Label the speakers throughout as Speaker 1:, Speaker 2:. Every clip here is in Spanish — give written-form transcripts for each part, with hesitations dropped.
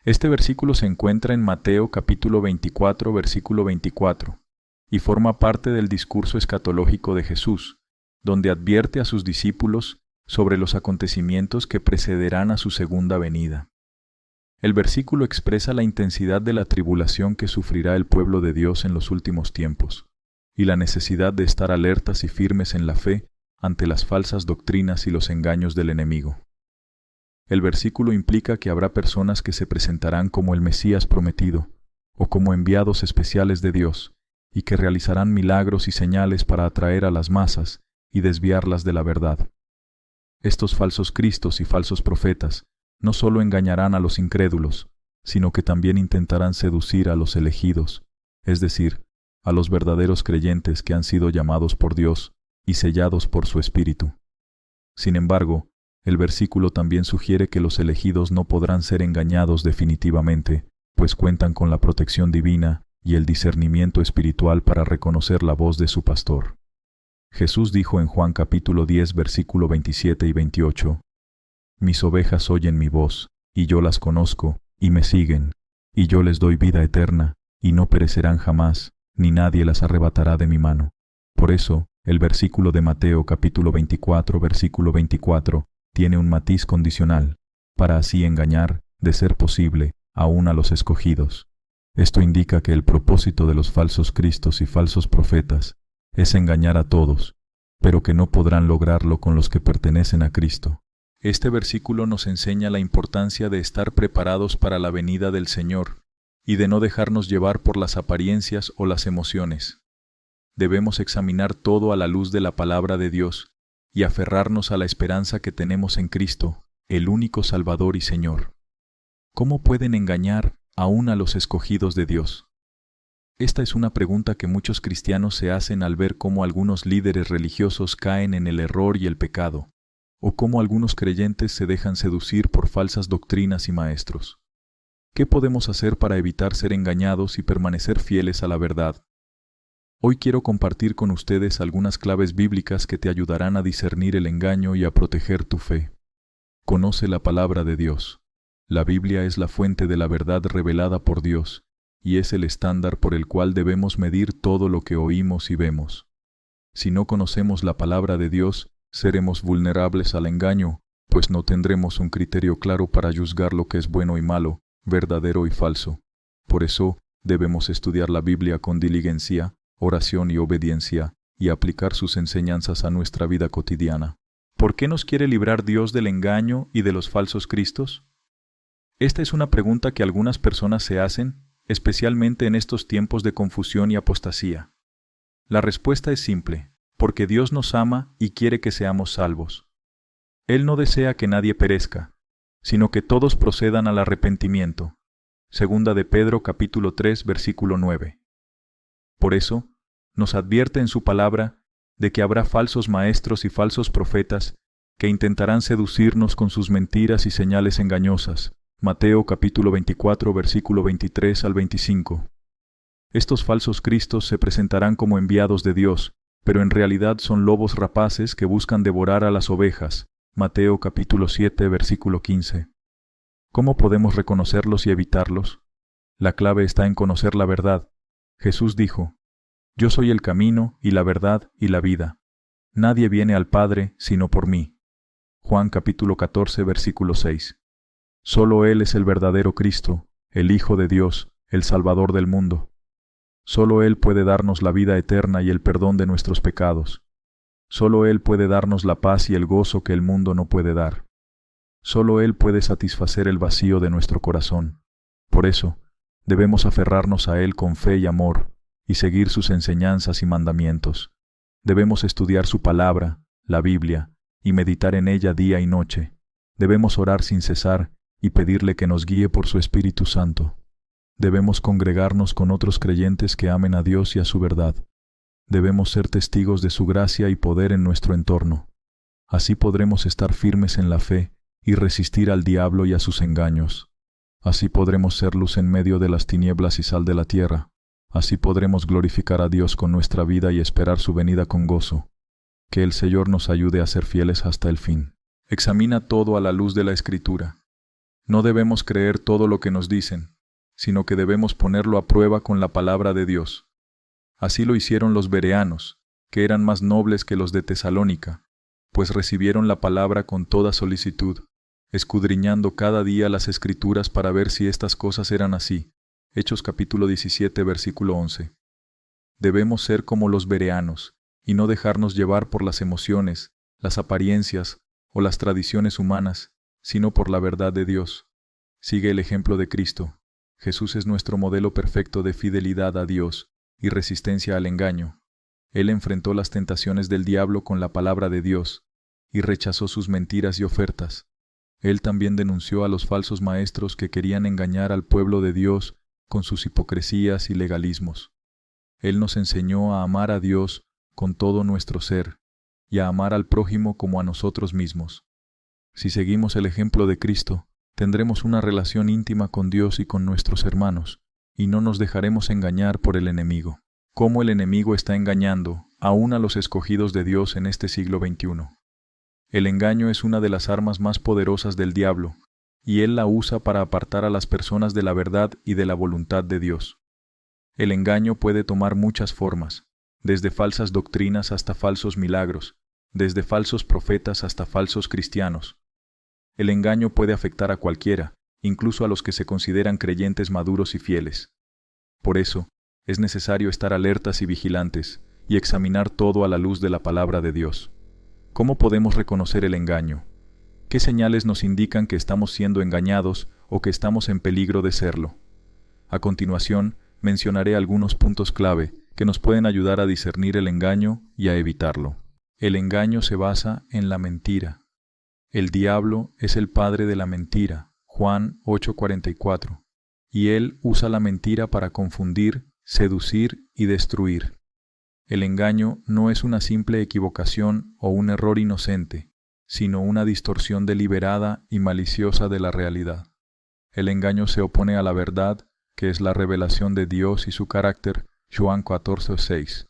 Speaker 1: Este versículo se encuentra en Mateo capítulo 24, versículo 24, y forma parte del discurso escatológico de Jesús, donde advierte a sus discípulos sobre los acontecimientos que precederán a su segunda venida. El versículo expresa la intensidad de la tribulación que sufrirá el pueblo de Dios en los últimos tiempos, y la necesidad de estar alertas y firmes en la fe ante las falsas doctrinas y los engaños del enemigo. El versículo implica que habrá personas que se presentarán como el Mesías prometido, o como enviados especiales de Dios, y que realizarán milagros y señales para atraer a las masas y desviarlas de la verdad. Estos falsos cristos y falsos profetas no solo engañarán a los incrédulos, sino que también intentarán seducir a los elegidos, es decir, a los verdaderos creyentes que han sido llamados por Dios y sellados por su Espíritu. Sin embargo, el versículo también sugiere que los elegidos no podrán ser engañados definitivamente, pues cuentan con la protección divina y el discernimiento espiritual para reconocer la voz de su pastor. Jesús dijo en Juan capítulo 10, versículo 27 y 28, «Mis ovejas oyen mi voz, y yo las conozco, y me siguen, y yo les doy vida eterna, y no perecerán jamás, ni nadie las arrebatará de mi mano». Por eso, el versículo de Mateo capítulo 24, versículo 24, tiene un matiz condicional, para así engañar, de ser posible, aún a los escogidos. Esto indica que el propósito de los falsos cristos y falsos profetas es engañar a todos, pero que no podrán lograrlo con los que pertenecen a Cristo. Este versículo nos enseña la importancia de estar preparados para la venida del Señor y de no dejarnos llevar por las apariencias o las emociones. Debemos examinar todo a la luz de la palabra de Dios y aferrarnos a la esperanza que tenemos en Cristo, el único Salvador y Señor. ¿Cómo pueden engañar aún a los escogidos de Dios? Esta es una pregunta que muchos cristianos se hacen al ver cómo algunos líderes religiosos caen en el error y el pecado, o cómo algunos creyentes se dejan seducir por falsas doctrinas y maestros. ¿Qué podemos hacer para evitar ser engañados y permanecer fieles a la verdad? Hoy quiero compartir con ustedes algunas claves bíblicas que te ayudarán a discernir el engaño y a proteger tu fe. Conoce la palabra de Dios. La Biblia es la fuente de la verdad revelada por Dios, y es el estándar por el cual debemos medir todo lo que oímos y vemos. Si no conocemos la palabra de Dios, seremos vulnerables al engaño, pues no tendremos un criterio claro para juzgar lo que es bueno y malo, verdadero y falso. Por eso, debemos estudiar la Biblia con diligencia, oración y obediencia, y aplicar sus enseñanzas a nuestra vida cotidiana. ¿Por qué nos quiere librar Dios del engaño y de los falsos cristos? Esta es una pregunta que algunas personas se hacen, especialmente en estos tiempos de confusión y apostasía. La respuesta es simple, porque Dios nos ama y quiere que seamos salvos. Él no desea que nadie perezca, sino que todos procedan al arrepentimiento. Segunda de Pedro capítulo 3, versículo 9. Por eso, nos advierte en su palabra de que habrá falsos maestros y falsos profetas que intentarán seducirnos con sus mentiras y señales engañosas. Mateo capítulo 24, versículo 23 al 25. Estos falsos cristos se presentarán como enviados de Dios, pero en realidad son lobos rapaces que buscan devorar a las ovejas. Mateo capítulo 7, versículo 15. ¿Cómo podemos reconocerlos y evitarlos? La clave está en conocer la verdad. Jesús dijo, «Yo soy el camino y la verdad y la vida. Nadie viene al Padre sino por mí». Juan capítulo 14, versículo 6. Solo Él es el verdadero Cristo, el Hijo de Dios, el Salvador del mundo. Solo Él puede darnos la vida eterna y el perdón de nuestros pecados. Solo Él puede darnos la paz y el gozo que el mundo no puede dar. Solo Él puede satisfacer el vacío de nuestro corazón. Por eso, debemos aferrarnos a Él con fe y amor, y seguir sus enseñanzas y mandamientos. Debemos estudiar su palabra, la Biblia, y meditar en ella día y noche. Debemos orar sin cesar y pedirle que nos guíe por su Espíritu Santo. Debemos congregarnos con otros creyentes que amen a Dios y a su verdad. Debemos ser testigos de su gracia y poder en nuestro entorno. Así podremos estar firmes en la fe y resistir al diablo y a sus engaños. Así podremos ser luz en medio de las tinieblas y sal de la tierra. Así podremos glorificar a Dios con nuestra vida y esperar su venida con gozo. Que el Señor nos ayude a ser fieles hasta el fin. Examina todo a la luz de la Escritura. No debemos creer todo lo que nos dicen, sino que debemos ponerlo a prueba con la palabra de Dios. Así lo hicieron los bereanos, que eran más nobles que los de Tesalónica, pues recibieron la palabra con toda solicitud, escudriñando cada día las Escrituras para ver si estas cosas eran así. Hechos capítulo 17, versículo 11. Debemos ser como los bereanos, y no dejarnos llevar por las emociones, las apariencias o las tradiciones humanas, sino por la verdad de Dios. Sigue el ejemplo de Cristo. Jesús es nuestro modelo perfecto de fidelidad a Dios y resistencia al engaño. Él enfrentó las tentaciones del diablo con la palabra de Dios y rechazó sus mentiras y ofertas. Él también denunció a los falsos maestros que querían engañar al pueblo de Dios con sus hipocresías y legalismos. Él nos enseñó a amar a Dios con todo nuestro ser y a amar al prójimo como a nosotros mismos. Si seguimos el ejemplo de Cristo, tendremos una relación íntima con Dios y con nuestros hermanos, y no nos dejaremos engañar por el enemigo. Cómo el enemigo está engañando aún a los escogidos de Dios en este siglo XXI. El engaño es una de las armas más poderosas del diablo, y él la usa para apartar a las personas de la verdad y de la voluntad de Dios. El engaño puede tomar muchas formas, desde falsas doctrinas hasta falsos milagros, desde falsos profetas hasta falsos cristianos. El engaño puede afectar a cualquiera, incluso a los que se consideran creyentes maduros y fieles. Por eso, es necesario estar alertas y vigilantes, y examinar todo a la luz de la palabra de Dios. ¿Cómo podemos reconocer el engaño? ¿Qué señales nos indican que estamos siendo engañados o que estamos en peligro de serlo? A continuación, mencionaré algunos puntos clave que nos pueden ayudar a discernir el engaño y a evitarlo. El engaño se basa en la mentira. El diablo es el padre de la mentira, Juan 8:44, y él usa la mentira para confundir, seducir y destruir. El engaño no es una simple equivocación o un error inocente, sino una distorsión deliberada y maliciosa de la realidad. El engaño se opone a la verdad, que es la revelación de Dios y su carácter, Juan 14:6.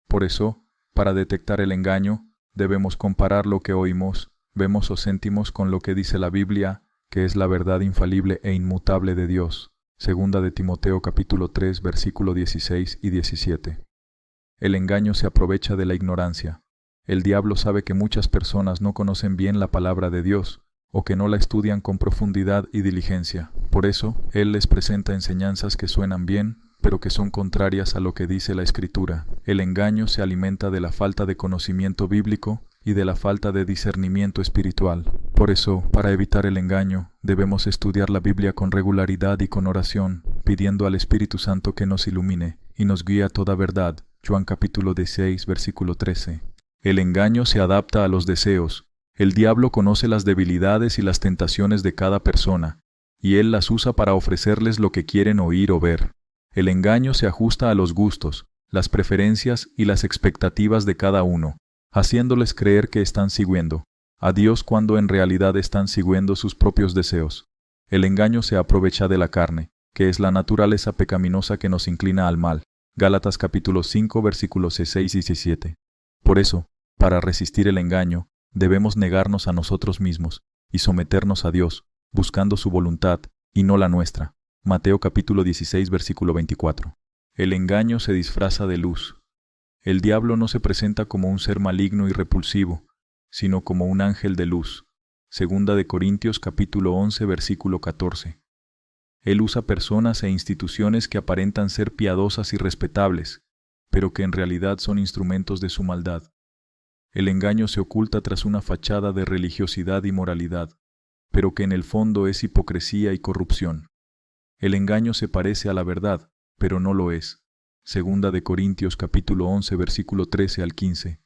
Speaker 1: Por eso, para detectar el engaño, debemos comparar lo que oímos, vemos o sentimos con lo que dice la Biblia, que es la verdad infalible e inmutable de Dios. Segunda de Timoteo capítulo 3, versículo 16 y 17. El engaño se aprovecha de la ignorancia. El diablo sabe que muchas personas no conocen bien la palabra de Dios, o que no la estudian con profundidad y diligencia. Por eso, él les presenta enseñanzas que suenan bien, pero que son contrarias a lo que dice la Escritura. El engaño se alimenta de la falta de conocimiento bíblico y de la falta de discernimiento espiritual. Por eso, para evitar el engaño, debemos estudiar la Biblia con regularidad y con oración, pidiendo al Espíritu Santo que nos ilumine y nos guíe a toda verdad. Juan capítulo 16, versículo 13. El engaño se adapta a los deseos. El diablo conoce las debilidades y las tentaciones de cada persona, y él las usa para ofrecerles lo que quieren oír o ver. El engaño se ajusta a los gustos, las preferencias y las expectativas de cada uno, haciéndoles creer que están siguiendo a Dios cuando en realidad están siguiendo sus propios deseos. El engaño se aprovecha de la carne, que es la naturaleza pecaminosa que nos inclina al mal. Gálatas capítulo 5, versículos 6 y 17. Por eso, para resistir el engaño, debemos negarnos a nosotros mismos y someternos a Dios, buscando su voluntad y no la nuestra. Mateo capítulo 16, versículo 24. El engaño se disfraza de luz. El diablo no se presenta como un ser maligno y repulsivo, sino como un ángel de luz. Segunda de Corintios capítulo 11, versículo 14. Él usa personas e instituciones que aparentan ser piadosas y respetables, pero que en realidad son instrumentos de su maldad. El engaño se oculta tras una fachada de religiosidad y moralidad, pero que en el fondo es hipocresía y corrupción. El engaño se parece a la verdad, pero no lo es. Segunda de Corintios capítulo 11, versículo 13 al 15.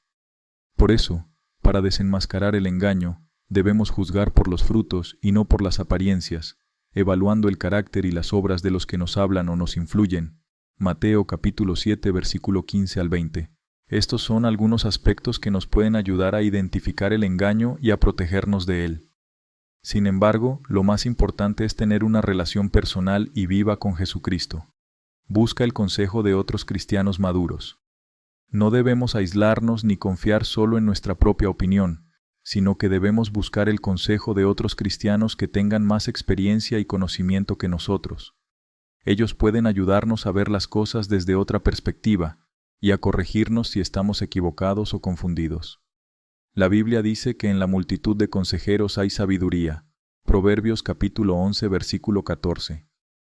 Speaker 1: Por eso, para desenmascarar el engaño, debemos juzgar por los frutos y no por las apariencias, evaluando el carácter y las obras de los que nos hablan o nos influyen. Mateo capítulo 7, versículo 15 al 20. Estos son algunos aspectos que nos pueden ayudar a identificar el engaño y a protegernos de él. Sin embargo, lo más importante es tener una relación personal y viva con Jesucristo. Busca el consejo de otros cristianos maduros. No debemos aislarnos ni confiar solo en nuestra propia opinión, sino que debemos buscar el consejo de otros cristianos que tengan más experiencia y conocimiento que nosotros. Ellos pueden ayudarnos a ver las cosas desde otra perspectiva y a corregirnos si estamos equivocados o confundidos. La Biblia dice que en la multitud de consejeros hay sabiduría, Proverbios capítulo 11 versículo 14,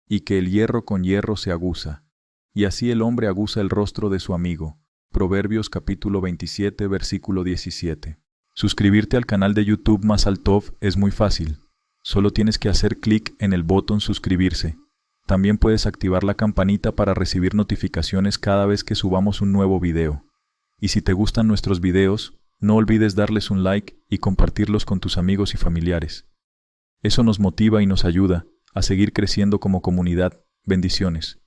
Speaker 1: y que el hierro con hierro se aguza, y así el hombre aguza el rostro de su amigo, Proverbios capítulo 27 versículo 17. Suscribirte al canal de YouTube Mazal Tov es muy fácil, solo tienes que hacer clic en el botón suscribirse. También puedes activar la campanita para recibir notificaciones cada vez que subamos un nuevo video. Y si te gustan nuestros videos, no olvides darles un like y compartirlos con tus amigos y familiares. Eso nos motiva y nos ayuda a seguir creciendo como comunidad. Bendiciones.